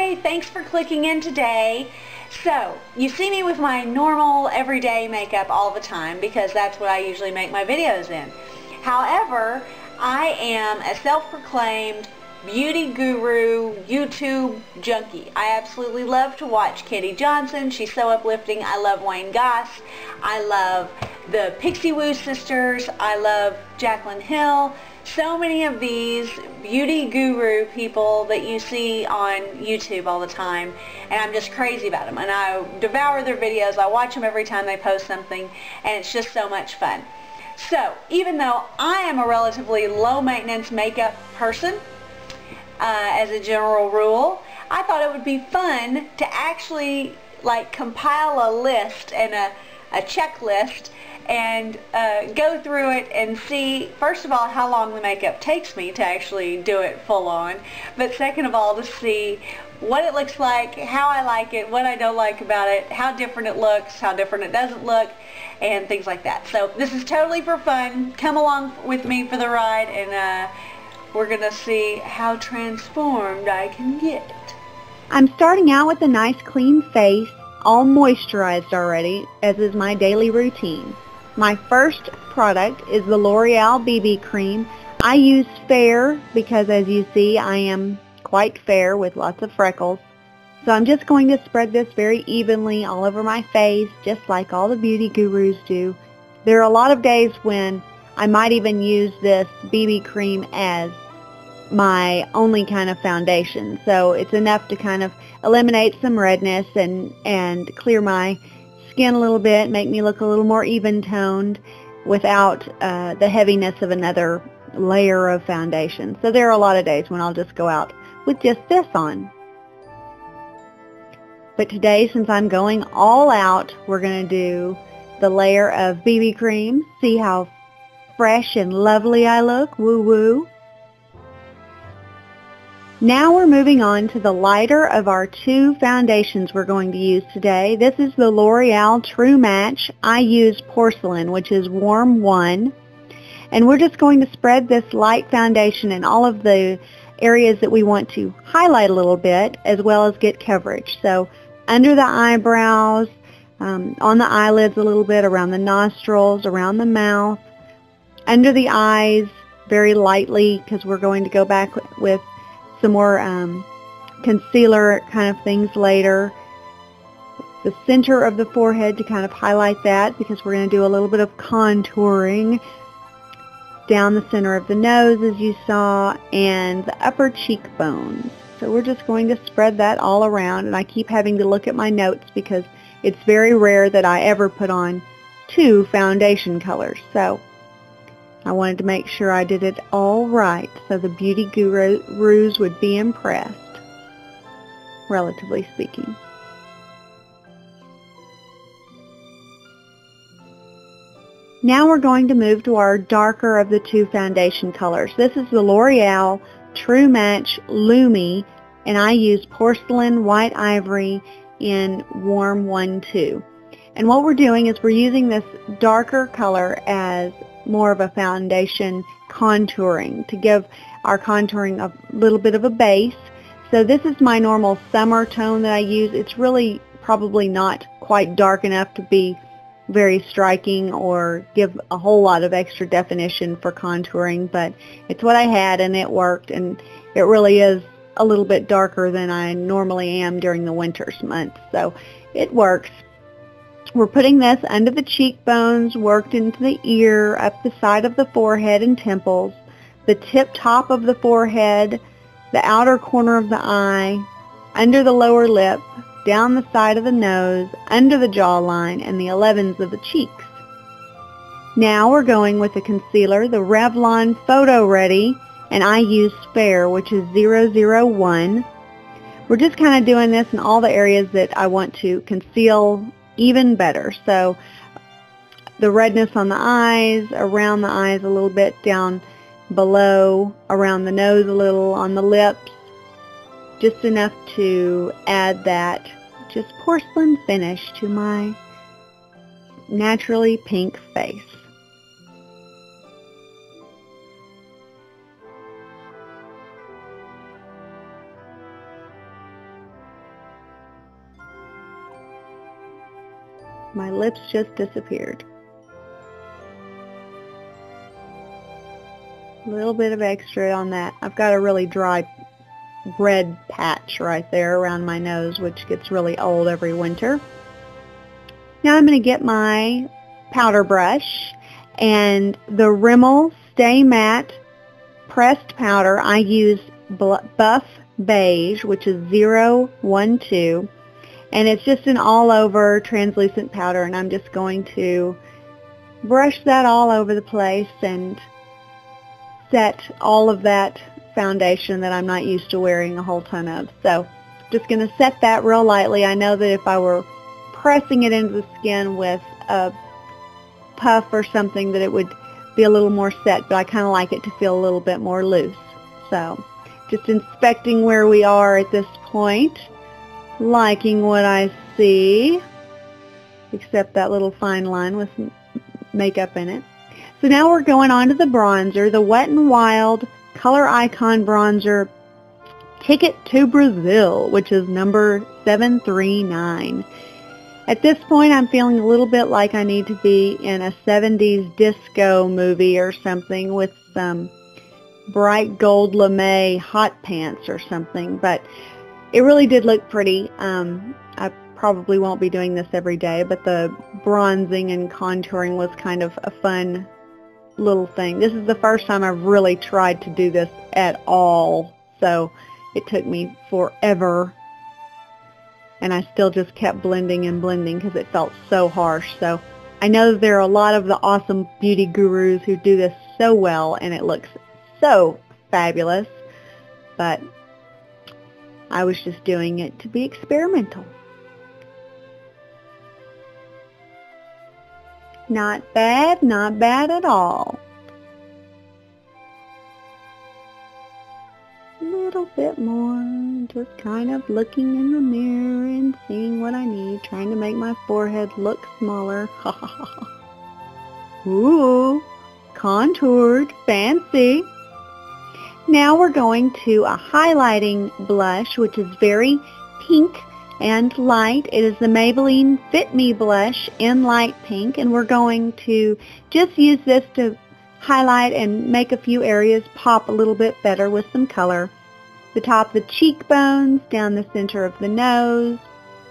Hi, thanks for clicking in today. So, you see me with my normal everyday makeup all the time because that's what I usually make my videos in. However, I am a self-proclaimed beauty guru, YouTube junkie. I absolutely love to watch Kandee Johnson. She's so uplifting. I love Goss. I love the Pixiwoo sisters. I love Jaclyn Hill. So many of these beauty guru people that you see on YouTube all the time, and I'm just crazy about them. And I devour their videos. I watch them every time they post something, and it's just so much fun. So, even though I am a relatively low-maintenance makeup person, as a general rule, I thought it would be fun to actually compile a list and a checklist and go through it and see, first of all, how long the makeup takes me to actually do it full on, but second of all, to see what it looks like, how I like it, what I don't like about it, how different it looks, how different it doesn't look, and things like that. So this is totally for fun. Come along with me for the ride, and we're going to see how transformed I can get. I'm starting out with a nice clean face, all moisturized already, as is my daily routine. My first product is the L'Oreal BB Cream. I use Fair because, as you see, I am quite fair with lots of freckles. So I'm just going to spread this very evenly all over my face, just like all the beauty gurus do. There are a lot of days when I might even use this BB cream as my only kind of foundation. So it's enough to kind of eliminate some redness and clear my skin a little bit, make me look a little more even-toned without the heaviness of another layer of foundation. So there are a lot of days when I'll just go out with just this on. But today, since I'm going all out, we're going to do the layer of BB cream. See how fresh and lovely I look. Woo woo. Now we're moving on to the lighter of our two foundations we're going to use today. This is the L'Oreal True Match. I use Porcelain, which is Warm 1. And we're just going to spread this light foundation in all of the areas that we want to highlight a little bit, as well as get coverage. So under the eyebrows, on the eyelids a little bit, around the nostrils, around the mouth, under the eyes very lightly, because we're going to go back with some more concealer kind of things later. The center of the forehead to kind of highlight that, because we're going to do a little bit of contouring down the center of the nose, as you saw, and the upper cheekbones. So we're just going to spread that all around, and I keep having to look at my notes because it's very rare that I ever put on two foundation colors. So I wanted to make sure I did it all right so the beauty gurus would be impressed, relatively speaking. Now we're going to move to our darker of the two foundation colors. This is the L'Oreal True Match Lumi, and I use Porcelain White Ivory in Warm 1-2. And what we're doing is we're using this darker color as more of a foundation contouring to give our contouring a little bit of a base. So this is my normal summer tone that I use. It's really probably not quite dark enough to be very striking or give a whole lot of extra definition for contouring, but it's what I had and it worked, and it really is a little bit darker than I normally am during the winter months, so it works. We're putting this under the cheekbones, worked into the ear, up the side of the forehead and temples, the tip top of the forehead, the outer corner of the eye, under the lower lip, down the side of the nose, under the jawline, and the 11s of the cheeks. Now we're going with the concealer, the Revlon Photo Ready, and I use Fair, which is 001. We're just kind of doing this in all the areas that I want to conceal even better. So the redness on the eyes, around the eyes a little bit, down below, around the nose a little, on the lips, just enough to add that just porcelain finish to my naturally pink face. My lips just disappeared. A little bit of extra on that. I've got a really dry red patch right there around my nose, which gets really old every winter. Now I'm going to get my powder brush and the Rimmel Stay Matte pressed powder. I use Buff Beige, which is 012, and it's just an all-over translucent powder, and I'm just going to brush that all over the place and set all of that foundation that I'm not used to wearing a whole ton of. So just going to set that real lightly. I know that if I were pressing it into the skin with a puff or something that it would be a little more set, but I kind of like it to feel a little bit more loose. So just inspecting where we are at this point, liking what I see, except that little fine line with makeup in it. So now we're going on to the bronzer, the Wet n Wild Color Icon Bronzer Ticket to Brazil, which is number 739. At this point, I'm feeling a little bit like I need to be in a 70s disco movie or something with some bright gold lame hot pants or something, but it really did look pretty. I probably won't be doing this every day, but the bronzing and contouring was kind of a fun little thing. This is the first time I've really tried to do this at all, so it took me forever, and I still just kept blending and blending because it felt so harsh. So I know that there are a lot of the awesome beauty gurus who do this so well, and it looks so fabulous, but I was just doing it to be experimental. Not bad at all. A little bit more, just kind of looking in the mirror and seeing what I need, trying to make my forehead look smaller. Ooh, contoured, fancy. Now we're going to a highlighting blush, which is very pink and light. It is the Maybelline Fit Me blush in light pink, and we're going to just use this to highlight and make a few areas pop a little bit better with some color. The top of the cheekbones, down the center of the nose,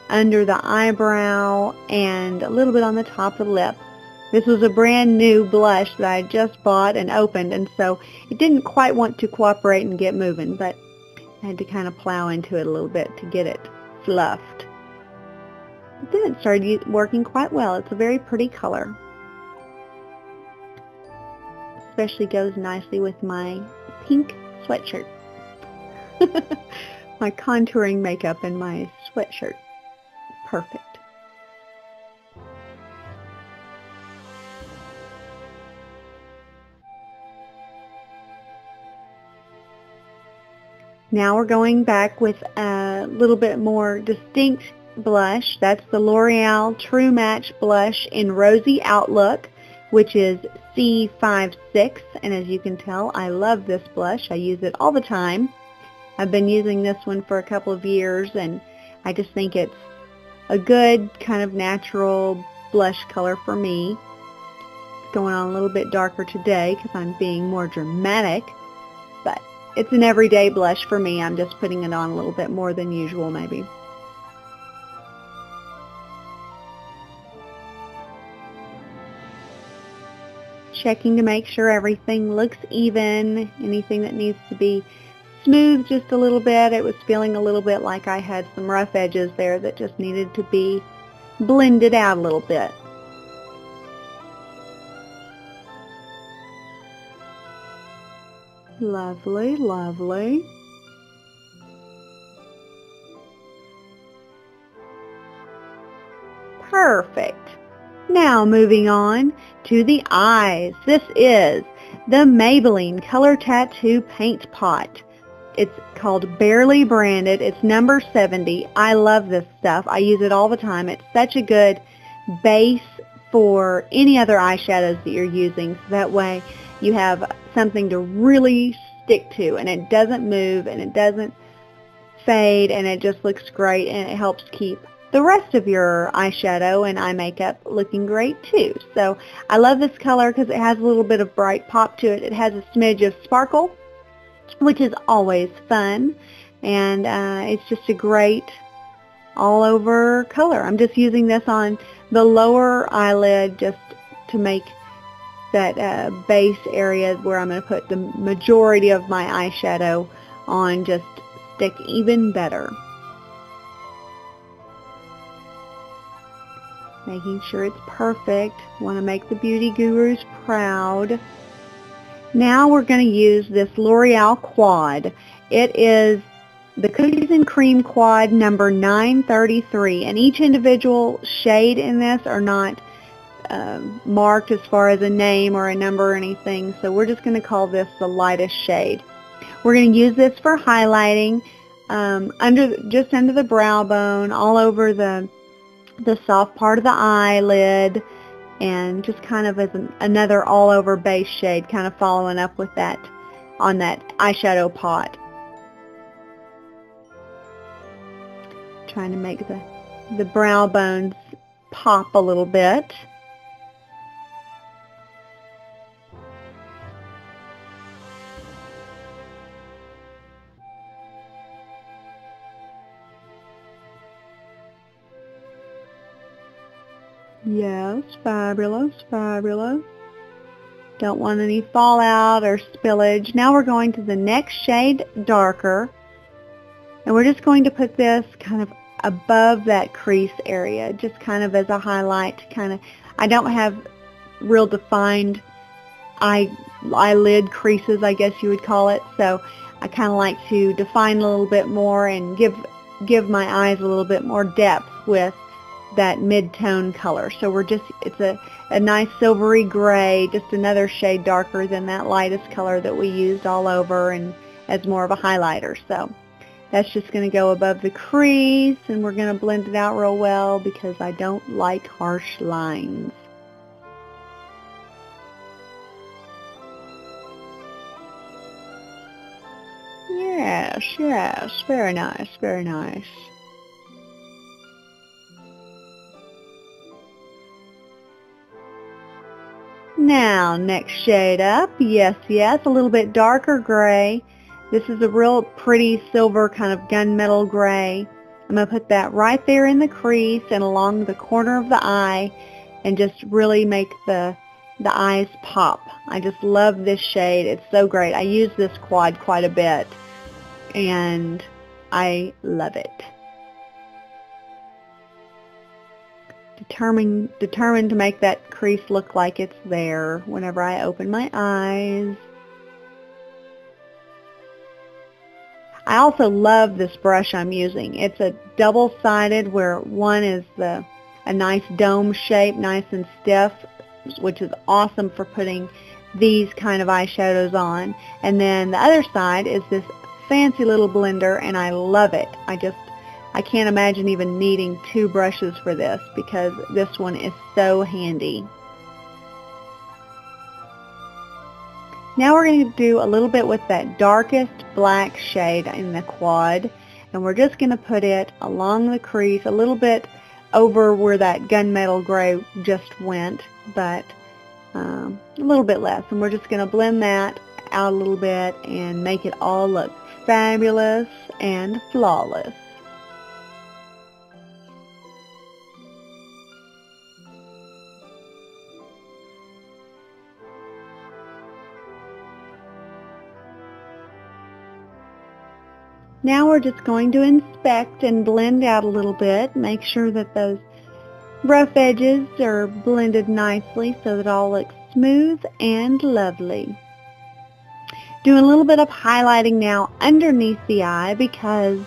under the eyebrow, and a little bit on the top of the lip. This was a brand new blush that I just bought and opened, and so it didn't quite want to cooperate and get moving, but I had to kind of plow into it a little bit to get it fluffed. But then it started working quite well. It's a very pretty color. Especially goes nicely with my pink sweatshirt. My contouring makeup and my sweatshirt. Perfect. Now we're going back with a little bit more distinct blush. That's the L'Oreal True Match Blush in Rosy Outlook, which is C56. And as you can tell, I love this blush. I use it all the time. I've been using this one for a couple of years, and I just think it's a good kind of natural blush color for me. It's going on a little bit darker today because I'm being more dramatic, but it's an everyday blush for me. I'm just putting it on a little bit more than usual maybe. Checking to make sure everything looks even. Anything that needs to be smooth just a little bit. It was feeling a little bit like I had some rough edges there that just needed to be blended out a little bit. Lovely, lovely. Perfect. Now moving on to the eyes. This is the Maybelline Color Tattoo Paint Pot. It's called Barely Branded. It's number 70. I love this stuff. I use it all the time. It's such a good base for any other eyeshadows that you're using. So that way you have something to really stick to, and it doesn't move, and it doesn't fade, and it just looks great, and it helps keep the rest of your eyeshadow and eye makeup looking great too. So I love this color because it has a little bit of bright pop to it. It has a smidge of sparkle, which is always fun, and it's just a great all over color. I'm just using this on the lower eyelid just to make that base area where I'm going to put the majority of my eyeshadow on just stick even better. Making sure it's perfect. Want to make the beauty gurus proud. Now we're going to use this L'Oreal quad. It is the Cookies and Cream quad number 933, and each individual shade in this are not marked as far as a name or a number or anything, so we're just going to call this the lightest shade. We're going to use this for highlighting just under the brow bone, all over the soft part of the eyelid, and just kind of as another all-over base shade, kind of following up with that on that eyeshadow pot. Trying to make the brow bones pop a little bit. Yes, fabulous, fabulous. Don't want any fallout or spillage. Now we're going to the next shade darker, and we're just going to put this kind of above that crease area, just kind of as a highlight. I don't have real defined eyelid creases, I guess you would call it, so I kind of like to define a little bit more and give my eyes a little bit more depth with that mid-tone color. So it's a nice silvery gray, just another shade darker than that lightest color that we used all over and as more of a highlighter. So that's just going to go above the crease, and we're going to blend it out real well because I don't like harsh lines. Yes, yes, very nice, very nice. Now, next shade up, yes, yes, a little bit darker gray. This is a real pretty silver kind of gunmetal gray. I'm going to put that right there in the crease and along the corner of the eye and just really make the eyes pop. I just love this shade. It's so great. I use this quad quite a bit, and I love it. Determined to make that crease look like it's there whenever I open my eyes. I also love this brush I'm using. It's a double-sided where one is a nice dome shape, nice and stiff, which is awesome for putting these kind of eyeshadows on. And then the other side is this fancy little blender, and I love it. I can't imagine even needing two brushes for this because this one is so handy. Now we're going to do a little bit with that darkest black shade in the quad, and we're just going to put it along the crease, a little bit over where that gunmetal gray just went, but a little bit less. And we're just going to blend that out a little bit and make it all look fabulous and flawless. Now we're just going to inspect and blend out a little bit, make sure that those rough edges are blended nicely so that it all looks smooth and lovely. Doing a little bit of highlighting now underneath the eye because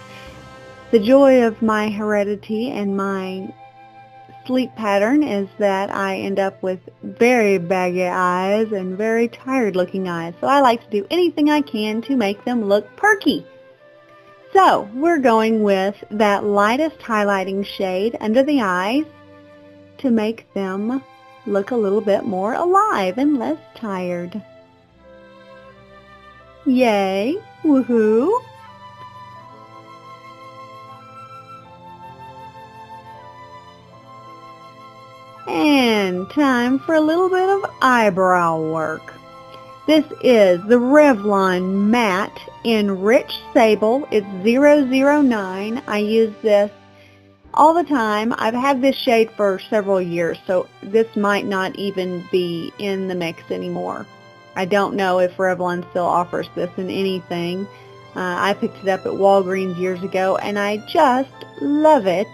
the joy of my heredity and my sleep pattern is that I end up with very baggy eyes and very tired looking eyes. So I like to do anything I can to make them look perky. So we're going with that lightest highlighting shade under the eyes to make them look a little bit more alive and less tired. Yay! Woohoo! time for a little bit of eyebrow work. This is the Revlon Matte in Rich Sable. It's 009. I use this all the time. I've had this shade for several years, so this might not even be in the mix anymore. I don't know if Revlon still offers this in anything. I picked it up at Walgreens years ago, and I just love it.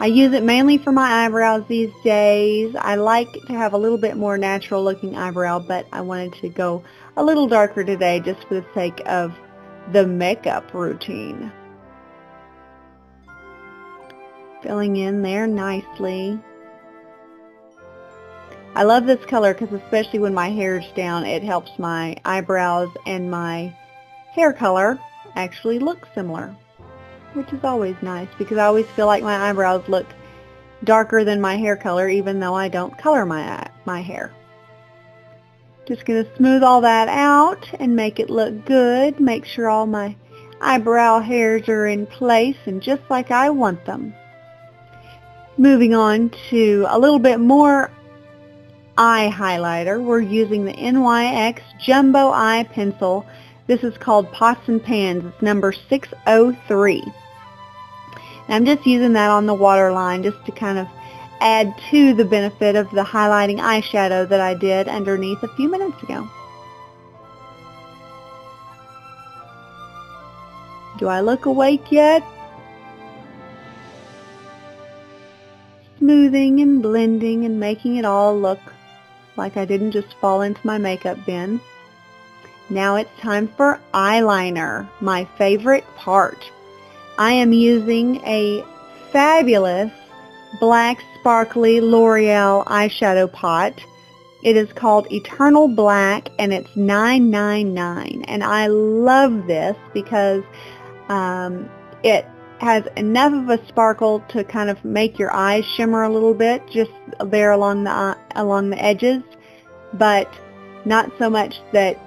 I use it mainly for my eyebrows these days. I like to have a little bit more natural looking eyebrow, but I wanted to go a little darker today just for the sake of the makeup routine. Filling in there nicely. I love this color because especially when my hair's down, it helps my eyebrows and my hair color actually look similar, which is always nice because I always feel like my eyebrows look darker than my hair color even though I don't color my hair. Just going to smooth all that out and make it look good. Make sure all my eyebrow hairs are in place and just like I want them. Moving on to a little bit more eye highlighter. We're using the NYX Jumbo Eye Pencil. This is called Pots and Pans. It's number 603. And I'm just using that on the waterline just to kind of add to the benefit of the highlighting eyeshadow that I did underneath a few minutes ago. Do I look awake yet? Smoothing and blending and making it all look like I didn't just fall into my makeup bin. Now it's time for eyeliner, my favorite part. I am using a fabulous black sparkly L'Oreal eyeshadow pot. It is called Eternal Black and it's $9.99. And I love this because it has enough of a sparkle to kind of make your eyes shimmer a little bit just there along the edges, but not so much that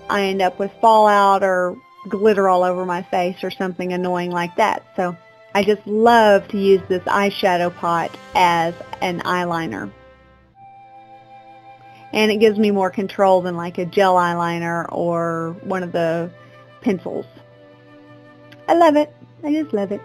I end up with fallout or glitter all over my face or something annoying like that. So I just love to use this eyeshadow pot as an eyeliner. And it gives me more control than like a gel eyeliner or one of the pencils. I love it. I just love it.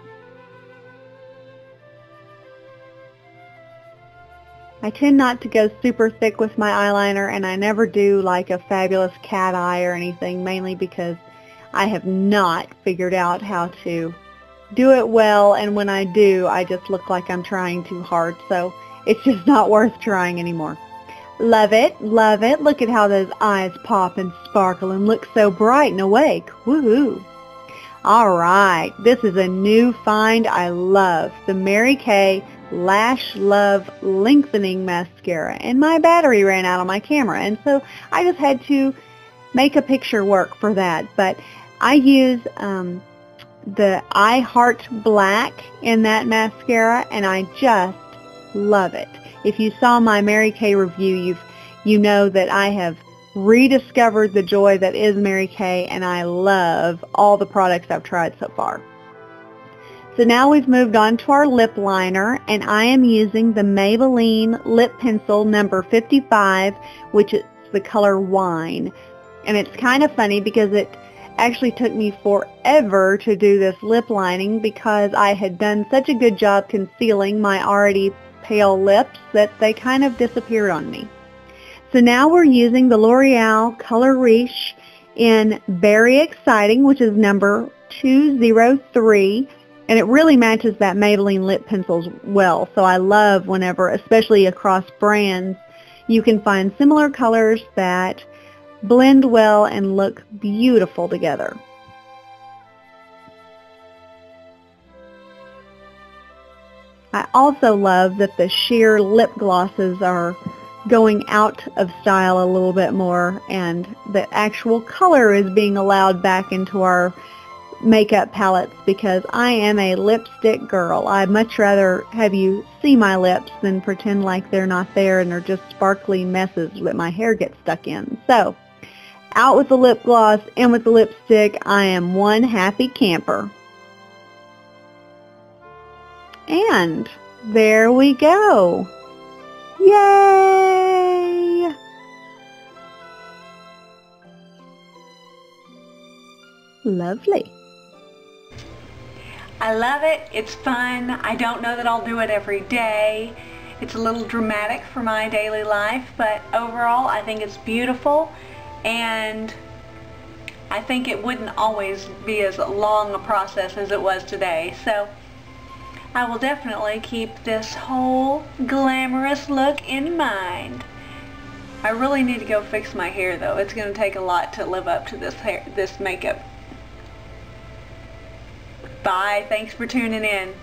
I tend not to go super thick with my eyeliner, and I never do like a fabulous cat eye or anything, mainly because I have not figured out how to do it well, and when I do, I just look like I'm trying too hard, so it's just not worth trying anymore. Love it, love it. Look at how those eyes pop and sparkle and look so bright and awake. Woohoo! Alright, this is a new find I love. The Mary Kay Lash Love Lengthening Mascara. And my battery ran out on my camera, and so I just had to make a picture work for that. But I use the I Heart Black in that mascara, and I just love it. If you saw my Mary Kay review, you know that I have rediscovered the joy that is Mary Kay, and I love all the products I've tried so far. So now we've moved on to our lip liner, and I am using the Maybelline Lip Pencil number 55, which is the color Wine. And it's kind of funny because it actually took me forever to do this lip lining because I had done such a good job concealing my already pale lips that they kind of disappeared on me. So now we're using the L'Oreal Color Riche in Very Exciting, which is number 203, and it really matches that Maybelline lip pencils well. So I love whenever, especially across brands, you can find similar colors that blend well and look beautiful together. I also love that the sheer lip glosses are going out of style a little bit more, and the actual color is being allowed back into our makeup palettes because I am a lipstick girl. I'd much rather have you see my lips than pretend like they're not there and they're just sparkly messes that my hair gets stuck in. So, out with the lip gloss, in with the lipstick. I am one happy camper. And there we go. Yay! Lovely. I love it. It's fun. I don't know that I'll do it every day. It's a little dramatic for my daily life, but overall I think it's beautiful, and I think it wouldn't always be as long a process as it was today. So I will definitely keep this whole glamorous look in mind. I really need to go fix my hair though. It's going to take a lot to live up to this makeup. Bye. Thanks for tuning in.